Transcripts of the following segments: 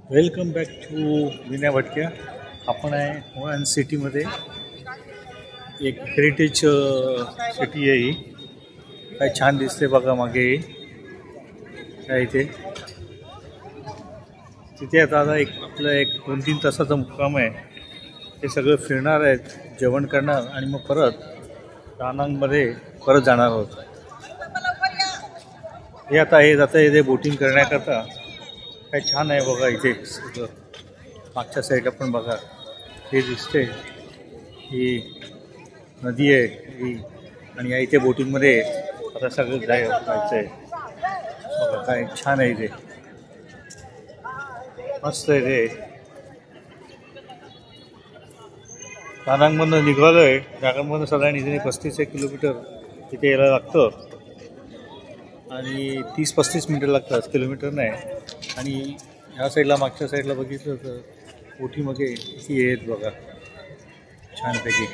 Welcome back to Vinay भटक्या. आपण आहे होळण सिटीमध्ये. एक हेरिटेज सिटी आहे ही. काय छान दिसते बघा मागे काय इथे. तिथे आता एक आपलं एक 2-3 तासाचा मुक्काम आहे. ते सगळं फिरणार आहेत, जेवण करणार आणि मग परत दानांगमध्ये परत जाणार आहोत. हे आता हे जातं इथे बोटिंग करण्याकरता. काय छान आहे बघा इथे सगळं. मागच्या साईडला पण बघा हे दिसते, ही नदी आहे ही. आणि या इथे बोटिंगमध्ये आता सगळं जायचं आहे बघा. काय छान आहे इथे, मस्त आहे ते. दानांगमधनं निघालो आहे. दानांगमधनं साधारण इथे 35 किलोमीटर इथे यायला लागतं आणि 30-35 मिनटं लागतात, किलोमीटर नाही. आणि ह्या साईडला मागच्या साईडला बघितलं तर बोटीमध्ये ती आहेत बघा, छानपैकी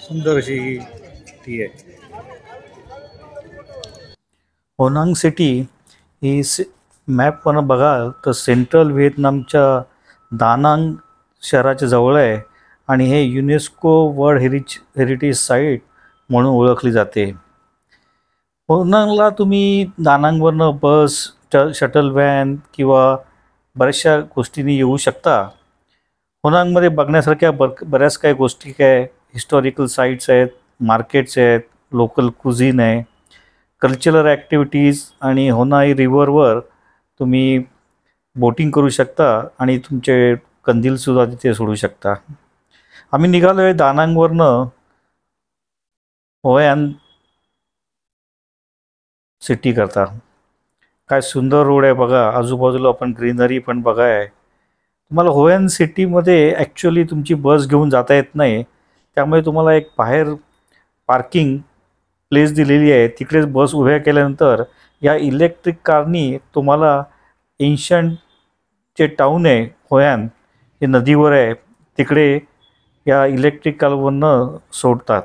सुंदर अशी ही ती आहे. होनांग सिटी ही मॅपवरनं बघाल तर सेंट्रल व्हिएतनामच्या दानांग शहराच्या जवळ आहे आणि हे युनेस्को वर्ल्ड हेरिटेज साईट म्हणून ओळखली जाते. होनांगला तुम्ही दानांगवरनं बस, शटल व्हॅन किंवा बऱ्याचशा गोष्टींनी येऊ शकता. होनांगमध्ये बघण्यासारख्या बऱ्याच काही गोष्टी काय हिस्टॉरिकल साईट्स आहेत, मार्केट्स आहेत, लोकल कुझिन आहे, कल्चरल ॲक्टिव्हिटीज आणि होनाई रिव्हरवर तुम्ही बोटिंग करू शकता आणि तुमचे कंदीलसुद्धा तिथे सोडू शकता. आम्ही निघालो आहे दानांगवरनं होयान सिटी करता. काय सुंदर रोड आहे बघा, आजूबाजूला आपण ग्रीनरी पण बघा आहे. तुम्हाला होयन सिटीमध्ये ॲक्च्युली तुमची बस घेऊन जाता येत नाही, त्यामुळे तुम्हाला एक बाहेर पार्किंग प्लेस दिलेली आहे. तिकडेच बस उभ्या केल्यानंतर या इलेक्ट्रिक कारनी तुम्हाला एन्शंट जे टाऊन आहे होयान, हे नदीवर आहे, तिकडे या इलेक्ट्रिक कारवरनं सोडतात.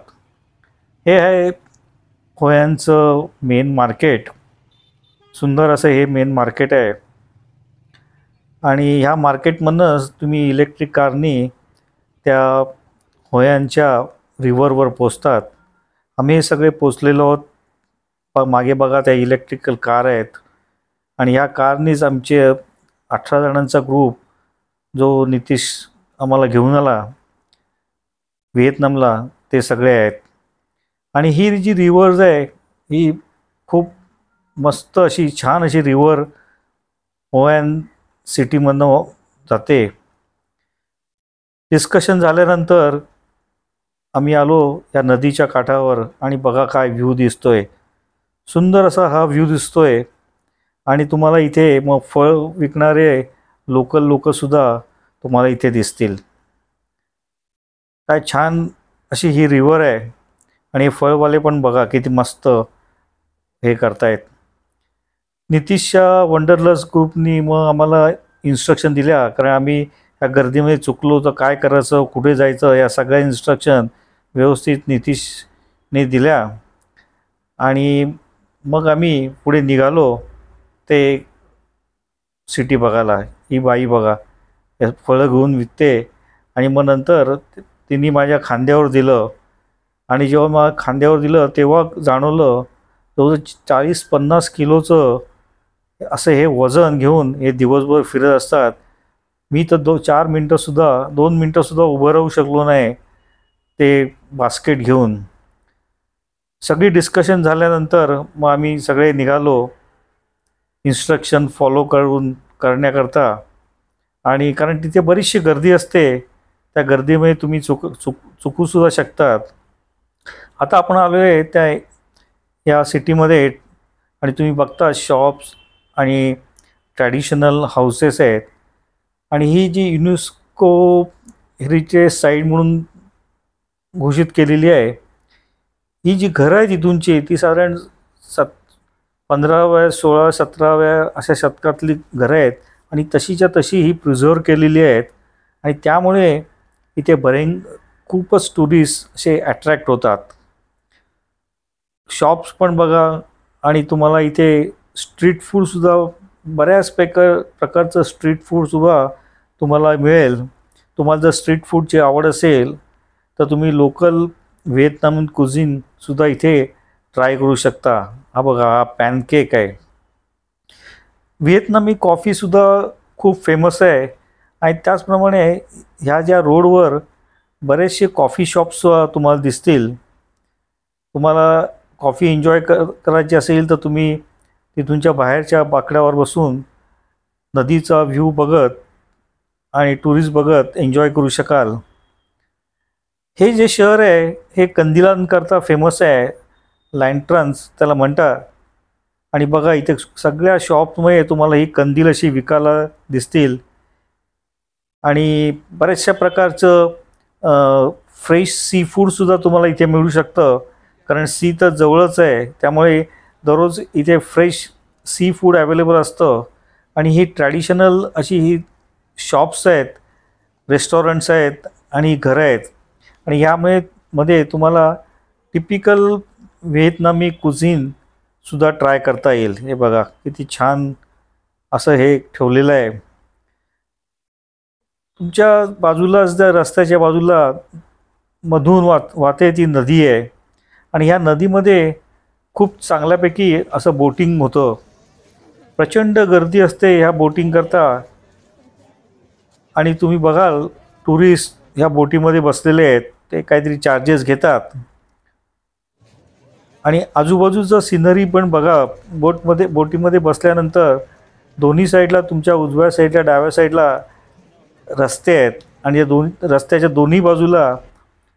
हे आहे होयांचं मेन मार्केट. सुंदर असं हे मेन मार्केट आहे आणि ह्या मार्केटमधनंच तुम्ही इलेक्ट्रिक कारनी त्या होयांच्या रिव्हरवर पोचतात. आम्ही सगळे पोचलेलो आहोत. मागे बघा त्या इलेक्ट्रिकल कार आहेत आणि ह्या कारनीच आमचे 18 जणांचा ग्रुप जो नितीश आम्हाला घेऊन आला व्हिएतनामला, ते सगळे आहेत. आणि ही जी रिव्हर्स आहे ही खूप मस्त अशी छान अशी रिव्हर होयन सिटीमधनं जाते. डिस्कशन झाल्यानंतर आम्ही आलो या नदीच्या काठावर आणि बघा काय व्ह्यू दिसतोय. सुंदर असा हा व्ह्यू दिसतोय. आणि तुम्हाला इथे मग फळ विकणारे लोकल लोकसुद्धा तुम्हाला इथे दिसतील. काय छान अशी ही रिव्हर आहे आणि फळवाले पण बघा किती मस्त हे करतायत. नितीशच्या वंडरलस ग्रुपनी मग आम्हाला इन्स्ट्रक्शन दिल्या, कारण आम्ही या गर्दीमध्ये चुकलो तर काय करायचं, कुठे जायचं, या सगळ्या इन्स्ट्रक्शन व्यवस्थित नितीशने दिल्या. आणि मग आम्ही पुढे निघालो ते सिटी बघायला. ही बाई बघा या फळं घेऊन विकते आणि मग नंतर तिने माझ्या खांद्यावर दिलं आणि जेव्हा मला खांद्यावर दिलं तेव्हा जाणवलं जवळजवळ 40-50 किलोचं असं हे वजन घेऊन हे दिवसभर फिरत असतात. मी तर 2 मिनटंसुद्धा उभं राहू शकलो नाही ते बास्केट घेऊन. सगळी डिस्कशन झाल्यानंतर मग आम्ही सगळे निघालो इन्स्ट्रक्शन फॉलो करण्याकरता. आणि कारण तिथे बरीचशी गर्दी असते, त्या गर्दीमध्ये तुम्ही चुकूसुद्धा शकतात. आता आपण आलो आहे या सिटीमध्ये आणि तुम्ही बघता शॉप्स आणि ट्रॅडिशनल हाऊसेस आहेत. आणि ही जी युनेस्को हेरिटेज साईट म्हणून घोषित केलेली आहे, ही जी घरं आहेत इथूनची ती साधारण 15व्या 16व्या 17व्या अशा शतकातली घरं आहेत आणि तशीच्या तशी ही प्रिझर्व केलेली आहेत. आणि त्यामुळे इथे खूपच टुरिस्ट असे अट्रॅक्ट होतात. शॉप्स पण बघा आणि तुम्हाला इथे स्ट्रीट फूडसुद्धा बऱ्याच प्रकारचं स्ट्रीट फूडसुद्धा तुम्हाला मिळेल. तुम्हाला जर स्ट्रीट फूडची आवड असेल तर तुम्ही लोकल व्हिएतनामी कुझिनसुद्धा इथे ट्राय करू शकता. हा बघा, हा पॅनकेक आहे. व्हिएतनामी कॉफीसुद्धा खूप फेमस आहे आणि त्याचप्रमाणे ह्या ज्या रोडवर बरेचसे कॉफी शॉप्स तुम्हाला दिसतील. तुम्हाला कॉफी एन्जॉय करायची असेल तर तुम्ही तिथूनच्या बाहेरच्या बाकड्यावर बसून नदीचा व्ह्यू बघत आणि टुरिस्ट बघत एन्जॉय करू शकाल. हे जे शहर आहे हे कंदिलांकरता फेमस आहे. लँटर्न्स त्याला म्हणतात. आणि बघा, इथे सगळ्या शॉपमध्ये तुम्हाला ही कंदील अशी विकायला दिसतील आणि बऱ्याचशा प्रकारचं फ्रेश सी फूडसुद्धा तुम्हाला इथे मिळू शकतं. कारण सी तर जवळच आहे, त्यामुळे दररोज इथे फ्रेश सी फूड अवेलेबल असतं. आणि ही ट्रॅडिशनल अशी ही शॉप्स आहेत, रेस्टॉरंट्स आहेत आणि घरं आहेत. आणि मध्ये तुम्हाला टिपिकल व्हिएतनामी कुझिनसुद्धा ट्राय करता येईल. हे बघा किती छान असं हे ठेवलेलं आहे. तुमच्या बाजूलाच जर रस्त्याच्या बाजूला मधून वाहते ती नदी आहे आणि ह्या नदीमध्ये खूप चांगल्यापैकी असं बोटिंग होतं. प्रचंड गर्दी असते ह्या बोटिंग करता आणि तुम्ही बघाल टुरिस्ट ह्या बोटीमध्ये बसलेले आहेत. ते काहीतरी चार्जेस घेतात आणि आजूबाजूचं सिनरी पण बघा. बोटीमध्ये बसल्यानंतर दोन्ही साईडला, तुमच्या उजव्या साईडला डाव्या साईडला रस्ते आहेत आणि या रस्त्याच्या दोन्ही बाजूला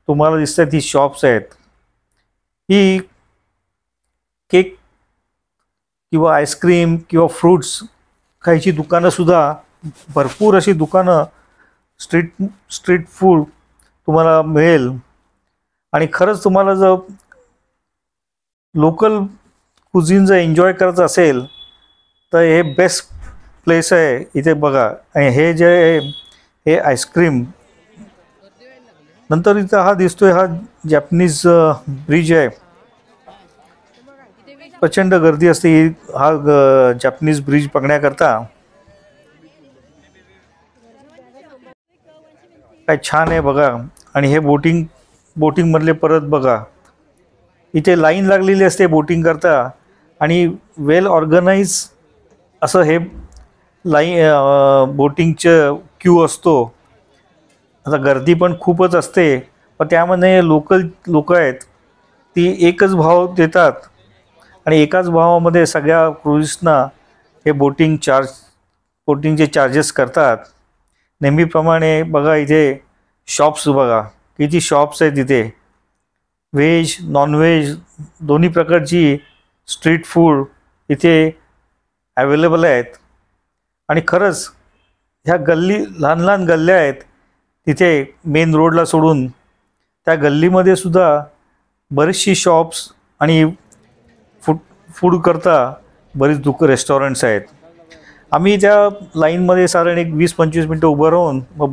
तुम्हाला दिसतात ही शॉप्स आहेत. ही केक किंवा आईस्क्रीम किंवा फ्रूट्स खायची दुकानंसुद्धा, भरपूर अशी दुकानं, स्ट्रीट फूड तुम्हाला मिळेल. आणि खरंच तुम्हाला जर लोकल कुझिन जर एन्जॉय करायचं असेल तर हे बेस्ट प्लेस आहे. इथे बघा, आणि हे जे आहे हे आईस्क्रीम. नंतर इथं हा दिसतोय हा जॅपनीज ब्रिज आहे. प्रचंड गर्दी असते हा जॅपनीज ब्रिज बघण्याकरता. काय छान आहे बघा. आणि हे बोटिंगमधले परत बघा, इथे लाईन लागलेली असते बोटिंग करता आणि वेल ऑर्गनाइज असं हे बोटिंगचं क्यू असतो. आता गर्दी पण खूपच असते, पण त्यामध्ये लोक आहेत ती एकच भाव देतात आणि एकाच भावामध्ये सगळ्या टुरिस्टना हे बोटिंगचे चार्जेस करतात. नेहमीप्रमाणे बघा, इथे शॉप्स बघा, किती शॉप्स आहेत इथे. व्हेज नॉनव्हेज दोन्ही प्रकारची स्ट्रीट फूड इथे अवेलेबल आहेत. आणि खरंच ह्या लहान लहान गल्ल्या आहेत तिथे मेन रोडला सोडून. त्या गल्लीमध्ये सुद्धा बरीचशी शॉप्स आणि फूड करता बरीच रेस्टॉरंट्स आहेत. आम्ही त्या लाईनमध्ये साधारण एक 20-25 मिनटं उभं राहून मग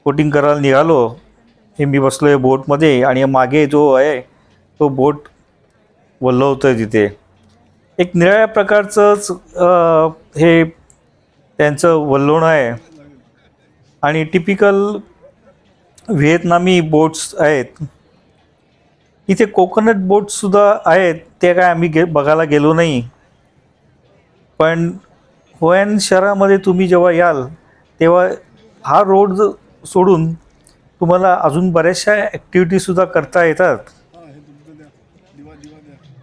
बोटिंग करायला निघालो. हे मी बसलो आहे बोटमध्ये आणि मागे जो आहे तो बोट वल्हवतो आहे. तिथे एक निराळ्या प्रकारचंच हे त्यांचं वल्हवणं आहे आणि टिपिकल व्हिएतनामी बोट्स आहेत. इथे कोकोनट बोट्ससुद्धा आहेत. ते काय आम्ही बघायला गेलो नाही. पण होयन शहरामध्ये तुम्ही जेव्हा याल तेव्हा हा रोड सोडून तुम्हाला अजून बऱ्याचशा ॲक्टिव्हिटीसुद्धा करता येतात.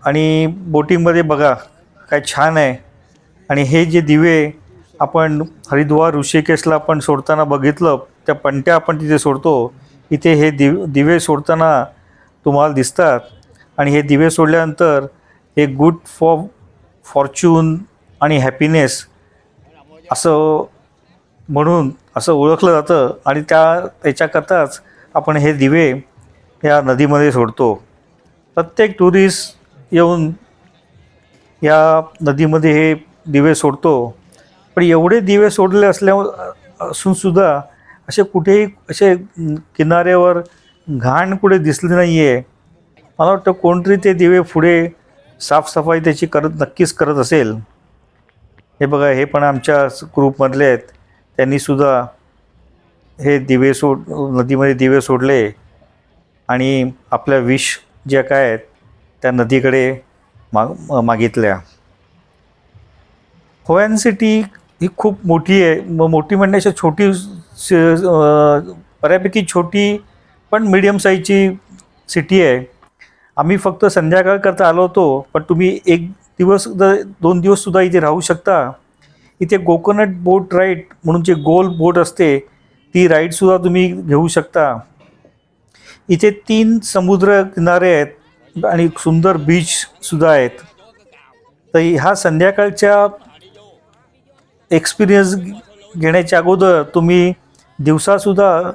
आणि बोटिंगमध्ये बघा काय छान आहे. आणि हे जे दिवे आपण हरिद्वार ऋषिकेशला आपण सोडताना बघितलं, त्या पणत्या आपण तिथे सोडतो, इथे हे दिवे सोडताना तुम्हाला दिसतात. आणि हे दिवे सोडल्यानंतर हे गुड फॉर्च्यून आणि हॅपीनेस असं म्हणून असं ओळखलं जातं. आणि त्याच्याकरताच आपण हे दिवे या नदीमध्ये सोडतो. प्रत्येक टुरिस्ट येऊन या नदीमध्ये हे दिवे सोडतो. पण एवढे दिवे सोडले असूनसुद्धा असे कुठेही असे किनाऱ्यावर घाण कुठे दिसले नाही आहे. मला वाटतं कोणतरी ते दिवे पुढे साफसफाई त्याची नक्कीच करत असेल. हे बघा, हे पण आमच्या ग्रुपमधले आहेत. त्यांनीसुद्धा हे दिवे नदीमध्ये दिवे सोडले आणि आपल्या विश ज्या काय आहेत त्या नदीकडे मागितल्या. होयन सिटी ही खूप मोठी आहे. मोठी म्हणण्याच्या छोटी, बऱ्यापैकी छोटी पण मीडियम साईजची सिटी आहे. आम्ही फक्त संध्याकाळकरता आलो होतो, पण तुम्ही 1 दिवस 2 दिवससुद्धा इथे राहू शकता. इथे कोकोनट बोट राईड म्हणून जे गोल बोट असते ती राईडसुद्धा तुम्ही घेऊ शकता. इथे 3 समुद्र किनारे आहेत आणि सुंदर बीचसुद्धा आहेत. तर ह्या संध्याकाळच्या एक्सपिरियन्स घेण्याच्या अगोदर तुम्ही दिवसासुद्धा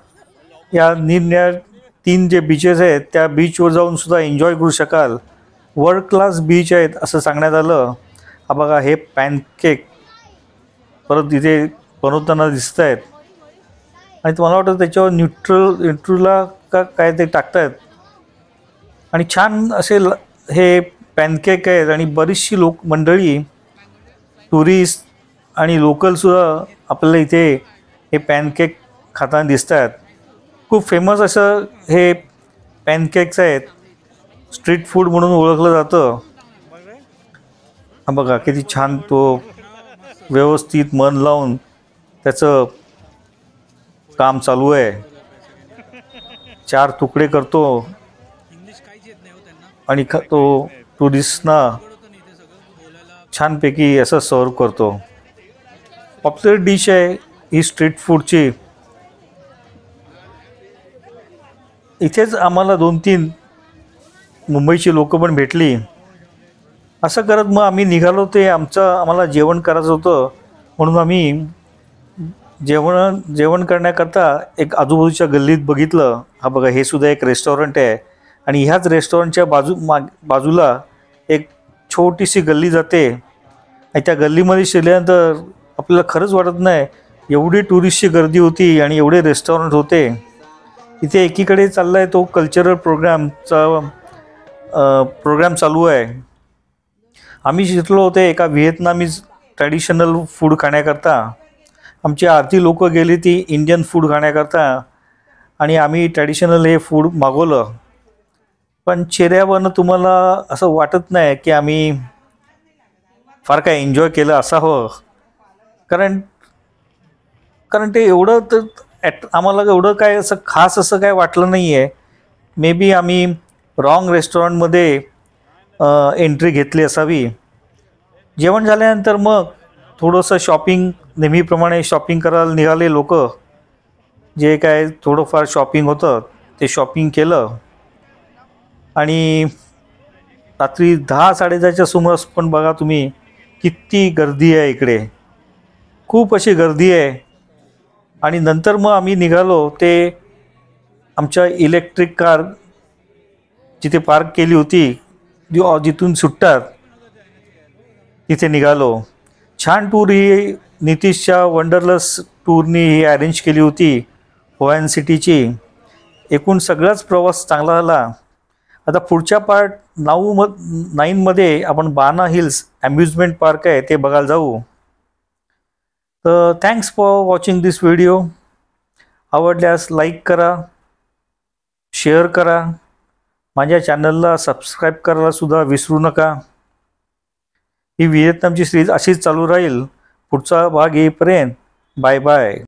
या निरनिराळ्या 3 जे बीचेस आहेत त्या बीचवर जाऊनसुद्धा एन्जॉय करू शकाल. वर्ल्ड क्लास बीच आहेत असं सांगण्यात आलं. हा बघा, हे पॅनकेक परत इथे बनवताना दिसत आहेत आणि तुम्हाला वाटतं त्याच्यावर न्यूट्रेला का काय ते टाकतायत आणि छान असे हे पॅनकेक आहेत. आणि बरीचशी मंडळी, टुरिस्ट आणि लोकलसुद्धा आपल्याला इथे हे पॅनकेक खाताना दिसत आहेत. खूप फेमस असं हे पॅनकेक्स आहेत. स्ट्रीट फूड म्हणून ओळखलं जातं. हा बघा, किती छान तो व्यवस्थित मन लावून त्याचं काम चालू आहे. 4 तुकडे करतो आणि तो टुरिस्टना छानपैकी असं सर्व करतो. पॉप्युलर डिश आहे ही स्ट्रीट फूडची. इथेच आम्हाला 2-3 मुंबईची लोक पण भेटली. असं करत मग आम्ही निघालो. ते आम्हाला जेवण करायचं होतं म्हणून आम्ही जेवण करण्याकरता एक आजूबाजूच्या गल्लीत बघितलं. हा बघा, हे सुद्धा एक रेस्टॉरंट आहे आणि ह्याच रेस्टॉरंटच्या बाजूला एक छोटीशी गल्ली जाते आणि त्या गल्लीमध्ये शिरल्यानंतर आपल्याला खरंच वाटत नाही एवढी टुरिस्टची गर्दी होती आणि एवढे रेस्टॉरंट होते. इथे एकीकडे चालला आहे तो कल्चरल प्रोग्राम चालू आहे. आम्ही शिरलो होते एका व्हिएतनामीज ट्रॅडिशनल फूड खाण्याकरता. आमची अर्धी लोक गेली ती इंडियन फूड खाण्याकरता आणि आम्ही ट्रॅडिशनल हे फूड मागवलं. पण चेहऱ्यावरनं तुम्हाला असं वाटत नाही की आम्ही फार काय एन्जॉय केलं असावं. कारण ते एवढं तर आम्हाला एवढं काय असं खास असं काय वाटलं नाही आहे. मे बी आम्ही रॉंग रेस्टॉरंटमध्ये एंट्री घेतली असावी. जेवण झाल्यानंतर मग थोडंसं शॉपिंग, नेहमीप्रमाणे शॉपिंग करायला निघाले लोक. जे काय थोडंफार शॉपिंग होतं ते शॉपिंग केलं आणि रात्री 10-10:30च्या सुमारास पण बघा तुम्ही किती गर्दी आहे इकडे. खूप अशी गर्दी आहे. आणि नंतर मग आम्ही निघालो ते आमच्या इलेक्ट्रिक कार जिथे पार्क केली होती, जिथून सुटतात तिथे निघालो. छान टूर ही नितीशच्या वंडरलस टूरनी ही अरेंज केली होती होयन सिटीची. एकूण सगळाच प्रवास चांगला झाला. आता पुढच्या पार्ट 9मध्ये आपण बाना हिल्स अम्युजमेंट पार्क आहे ते बघायला जाऊ. तर thanks for watching this video. आवडल्यास लाईक करा, शेअर करा, माझ्या चॅनलला सबस्क्राईब करायला सुद्धा विसरू नका. ही व्हिएतनामची सिरीज अशीच चालू राहील पुढचा भाग येईपर्यंत. Bye bye.